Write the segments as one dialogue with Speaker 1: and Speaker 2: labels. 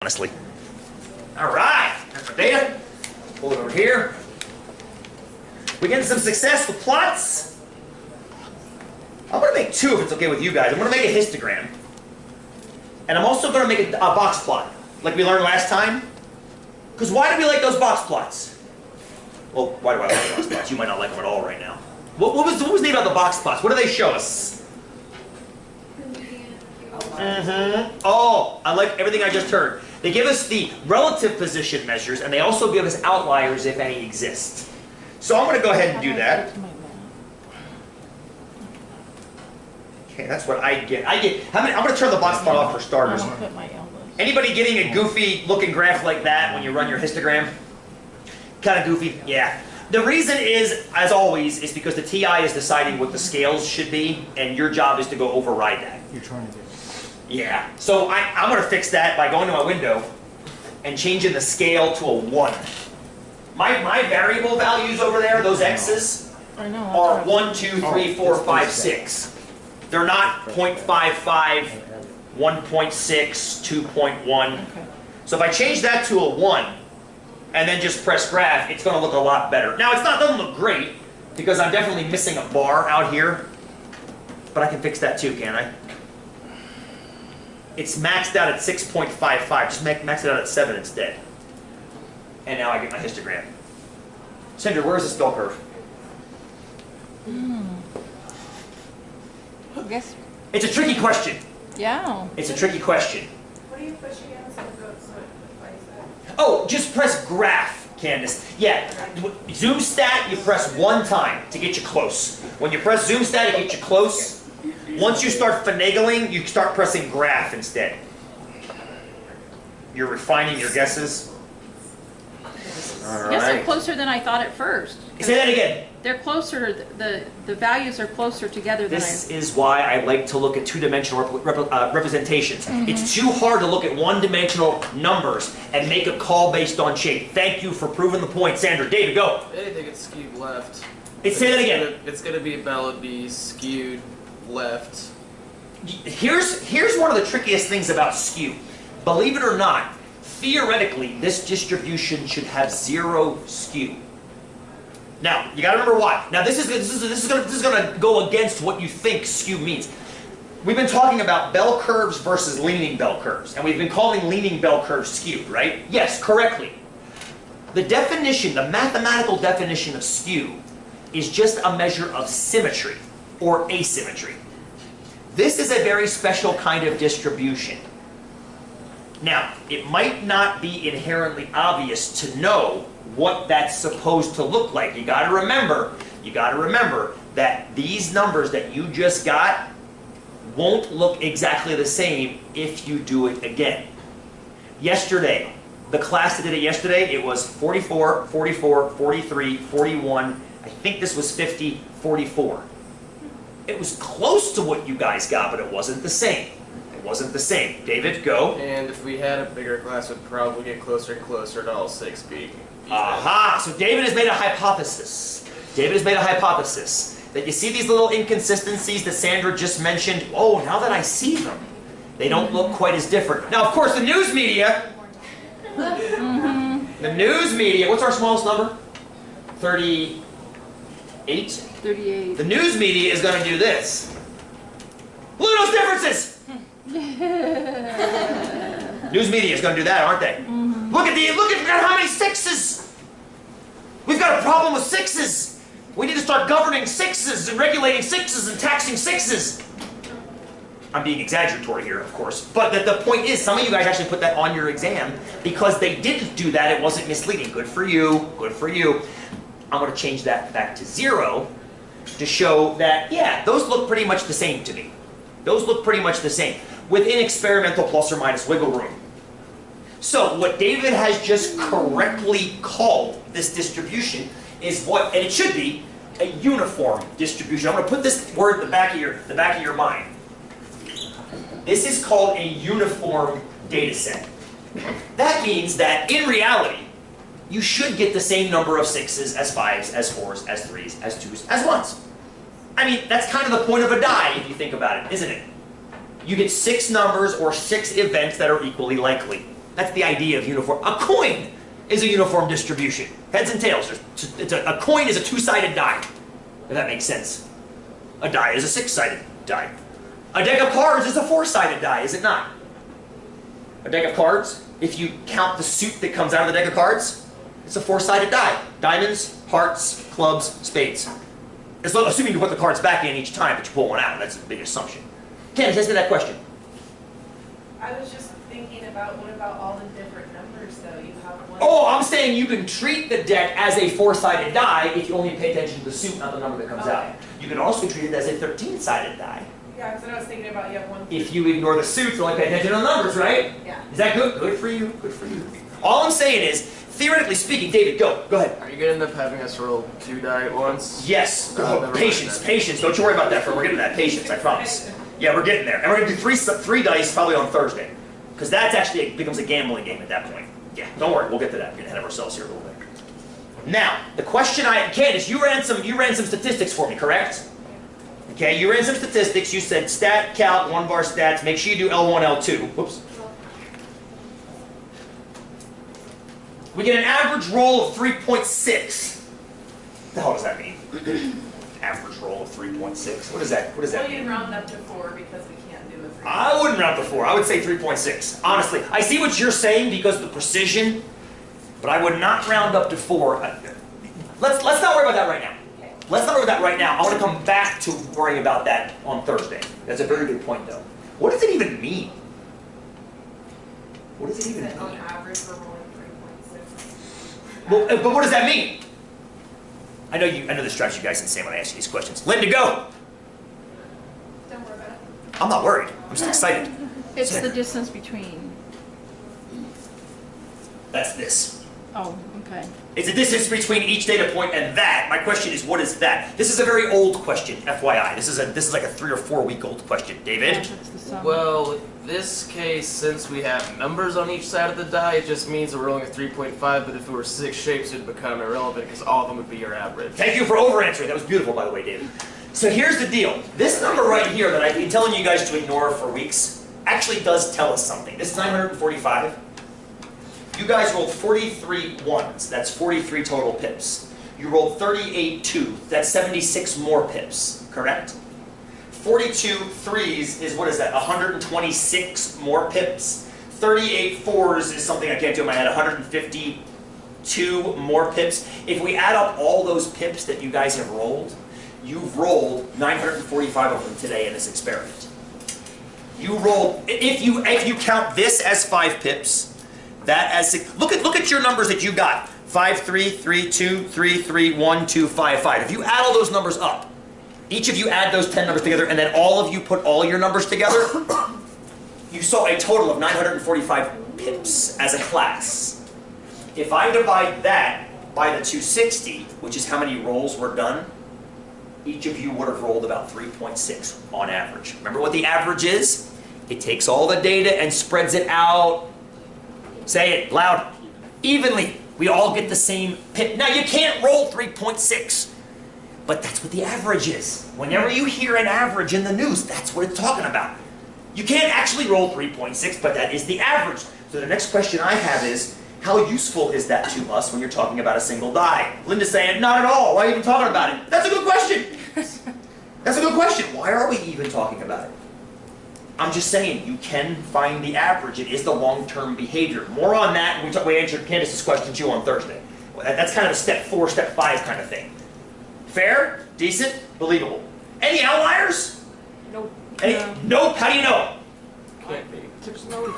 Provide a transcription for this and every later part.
Speaker 1: honestly. All right, that's our data. Pull it over here. We're getting some success with plots. I'm going to make two if it's okay with you guys. I'm going to make a histogram. And I'm also going to make a box plot, like we learned last time. Because why do we like those box plots? Well, why do I like box plots? You might not like them at all right now. What was neat about the box plots? What do they show us? Oh, I like everything I just heard. They give us the relative position measures, and they also give us outliers if any exist. So I'm going to go ahead and do that. Okay, that's what I get. How many? I'm going to turn the box plot off for starters. Anybody getting a goofy looking graph like that when you run your histogram? Kind of goofy? Yeah. The reason is, as always, is because the TI is deciding what the scales should be, and your job is to go override that.
Speaker 2: You're trying to do it.
Speaker 1: Yeah. So I'm going to fix that by going to my window and changing the scale to a 1. My variable values over there, those X's, are 1, 2, 3, 4, 5, 6. They're not 0.55, 1.6, 2.1. So if I change that to a 1 and then just press graph, it's going to look a lot better. Now, doesn't look great because I'm definitely missing a bar out here, but I can fix that too, can't I? It's maxed out at 6.55. Just max it out at 7 instead. And now I get my histogram. Cinder, where's this bell curve?
Speaker 3: I guess.
Speaker 1: It's a tricky question.
Speaker 3: Yeah.
Speaker 1: It's a tricky question.
Speaker 4: What do you push again so it plays that?
Speaker 1: Oh, just press graph, Candace. Yeah, zoom stat, you press 1 time to get you close. When you press zoom stat, it gets you close. Once you start finagling, you start pressing graph instead. You're refining your guesses. All
Speaker 3: Yes, they're
Speaker 1: right.
Speaker 3: closer than I thought at first.
Speaker 1: Say that again.
Speaker 3: They're closer, the values are closer together than
Speaker 1: This is why I like to look at two-dimensional representations. It's too hard to look at one-dimensional numbers and make a call based on shape. Thank you for proving the point. Sandra, David, go.
Speaker 5: Anything that's skewed left.
Speaker 1: Say that again.
Speaker 5: It's going to be about be skewed left.
Speaker 1: Here's one of the trickiest things about skew. Believe it or not, theoretically, this distribution should have 0 skew. Now, you got to remember why. Now, this is going to go against what you think skew means. We've been talking about bell curves versus leaning bell curves, and we've been calling leaning bell curves skewed, right? Yes, correctly. The definition, the mathematical definition of skew, is just a measure of symmetry or asymmetry. This is a very special kind of distribution. Now, it might not be inherently obvious to know what that's supposed to look like. You got to remember that these numbers that you just got won't look exactly the same if you do it again. Yesterday, the class that did it yesterday, it was 44, 44, 43, 41, I think this was 50, 44. It was close to what you guys got, but it wasn't the same. It wasn't the same. David, go.
Speaker 5: And if we had a bigger class, we'd probably get closer and closer to all 6 being even.
Speaker 1: Aha! So David has made a hypothesis. That you see these little inconsistencies that Sandra just mentioned. Oh, now that I see them, they don't look quite as different. Now, of course, the news media. The news media. What's our smallest number? 38?
Speaker 3: 38.
Speaker 1: The news media is going to do this. Look at those differences! News media is going to do that, aren't they? Look at how many 6s! We've got a problem with 6s! We need to start governing 6s and regulating 6s and taxing 6s! I'm being exaggeratory here, of course. But the point is, some of you guys actually put that on your exam because they didn't do that. It wasn't misleading. Good for you. Good for you. I'm going to change that back to 0 to show that, yeah, those look pretty much the same to me. Those look pretty much the same, within experimental plus or minus wiggle room. So what David has just correctly called this distribution is what, and it should be, a uniform distribution. I'm going to put this word in the back of your mind. This is called a uniform data set. That means that in reality, you should get the same number of 6s as 5s, as 4s, as 3s, as 2s, as 1s. I mean, that's kind of the point of a die if you think about it, isn't it? You get 6 numbers or 6 events that are equally likely. That's the idea of uniform. A coin is a uniform distribution. Heads and tails. A coin is a two-sided die, if that makes sense. A die is a six-sided die. A deck of cards is a four-sided die, is it not? A deck of cards, if you count the suit that comes out of the deck of cards, it's a four-sided die. Diamonds, hearts, clubs, spades. Assuming you put the cards back in each time, but you pull one out. That's a big assumption. Candace, answer that question.
Speaker 4: I was just thinking about, what about all the different numbers though? You have one.
Speaker 1: Oh, I'm saying you can treat the deck as a four-sided die if you only pay attention to the suit, not the number that comes out. You can also treat it as a 13-sided die.
Speaker 4: Yeah, because I was thinking about you have one.
Speaker 1: If you ignore the suits, only pay attention to the numbers, right?
Speaker 4: Yeah.
Speaker 1: Is that good? Good for you. Good for you. All I'm saying is, theoretically speaking, David, go ahead.
Speaker 5: Are you gonna end up having us roll 2 die at once?
Speaker 1: Yes.
Speaker 5: Never mind
Speaker 1: Patience,
Speaker 5: then.
Speaker 1: patience. Don't you worry about that. We're getting to that. Patience, I promise. Yeah, we're getting there. And we're going to do three dice probably on Thursday. Because that's actually becomes a gambling game at that point. Yeah, don't worry. We'll get to that. We're getting ahead of ourselves here a little bit. Now, the question Candace, you ran some statistics for me, correct? Okay, you ran some statistics. You said stat, calc, 1-bar stats. Make sure you do L1, L2. Whoops. We get an average roll of 3.6. What the hell does that mean? Average roll of 3.6. What does that
Speaker 4: Well,
Speaker 1: mean?
Speaker 4: you round up to 4 because we can't do a 3.
Speaker 1: I wouldn't round to 4. I would say 3.6. Honestly, I see what you're saying because of the precision, but I would not round up to 4. Let's not worry about that right now.
Speaker 4: Okay.
Speaker 1: Let's not worry about that right now. I want to come back to worrying about that on Thursday. That's a very good point, though. What does it even mean? What does it even
Speaker 4: On
Speaker 1: mean?
Speaker 4: average, we're rolling 3.6.
Speaker 1: Well, but what does that mean? I know this drives you guys insane when I ask you these questions. Linda, go!
Speaker 4: Don't worry about it.
Speaker 1: I'm not worried. I'm just excited.
Speaker 3: It's the distance between,
Speaker 1: That's this.
Speaker 3: oh, okay.
Speaker 1: It's the distance between each data point and that. My question is, what is that? This is a very old question, FYI. This is like a 3 or 4 week old question. David?
Speaker 3: That's the sum.
Speaker 5: Well, in this case, since we have numbers on each side of the die, it just means that we're rolling a 3.5, but if it were 6 shapes, it would become irrelevant because all of them would be your average.
Speaker 1: Thank you for over-answering. That was beautiful, by the way, David. So here's the deal. This number right here that I've been telling you guys to ignore for weeks actually does tell us something. This is 945. You guys rolled 43 ones. That's 43 total pips. You rolled 38 twos. That's 76 more pips, correct? 42 threes is, what is that, 126 more pips. 38 fours is something I can't do in my head, 152 more pips. If we add up all those pips that you guys have rolled, you've rolled 945 of them today in this experiment. You rolled, if you count this as 5 pips, that as 6, look at your numbers that you got. 5, 3, 3, 2, 3, 3, 1, 2, 5, 5. If you add all those numbers up, each of you add those 10 numbers together, and then all of you put all your numbers together, you saw a total of 945 pips as a class. If I divide that by the 260, which is how many rolls were done, each of you would have rolled about 3.6 on average. Remember what the average is? It takes all the data and spreads it out. Say it loud. Evenly. We all get the same pip. Now you can't roll 3.6, but that's what the average is. Whenever you hear an average in the news, that's what it's talking about. You can't actually roll 3.6, but that is the average. So the next question I have is, how useful is that to us when you're talking about a single die? Linda's saying, not at all. Why are you even talking about it? That's a good question. That's a good question. Why are we even talking about it? I'm just saying, you can find the average. It is the long-term behavior. More on that when we answered Candace's question too on Thursday. That's kind of a step 4, step 5 kind of thing. Fair? Decent? Believable. Any outliers?
Speaker 3: Nope.
Speaker 1: Nope. How do you know?
Speaker 5: Can't be.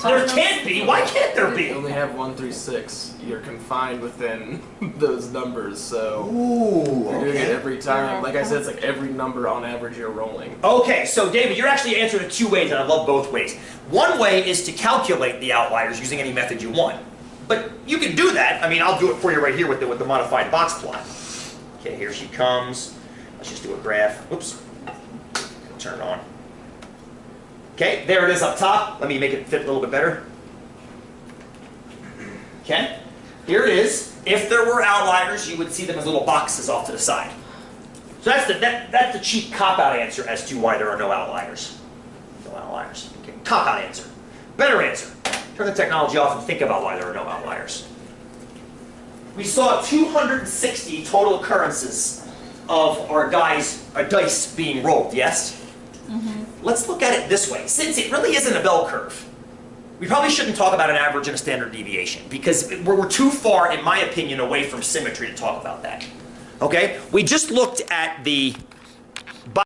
Speaker 1: There can't be. Why can't there
Speaker 5: You
Speaker 1: be?
Speaker 5: only have 1 through 6. You're confined within those numbers, so
Speaker 1: Ooh,
Speaker 5: you're doing it
Speaker 1: okay.
Speaker 5: every time. Like I said, it's like every number on average you're rolling.
Speaker 1: Okay, so David, you're actually answering it 2 ways, and I love both ways. One way is to calculate the outliers using any method you want. But you can do that. I mean, I'll do it for you right here with the modified box plot. Okay, here she comes. Let's just do a graph. Oops. Turn it on. Okay, there it is up top. Let me make it fit a little bit better. Okay, here it is. If there were outliers, you would see them as little boxes off to the side. So that's the cheap cop-out answer as to why there are no outliers. No outliers. Okay, cop-out answer. Better answer. Turn the technology off and think about why there are no outliers. We saw 260 total occurrences of our dice being rolled, yes? Let's look at it this way. Since it really isn't a bell curve, we probably shouldn't talk about an average and a standard deviation because we're too far, in my opinion, away from symmetry to talk about that. Okay? We just looked at the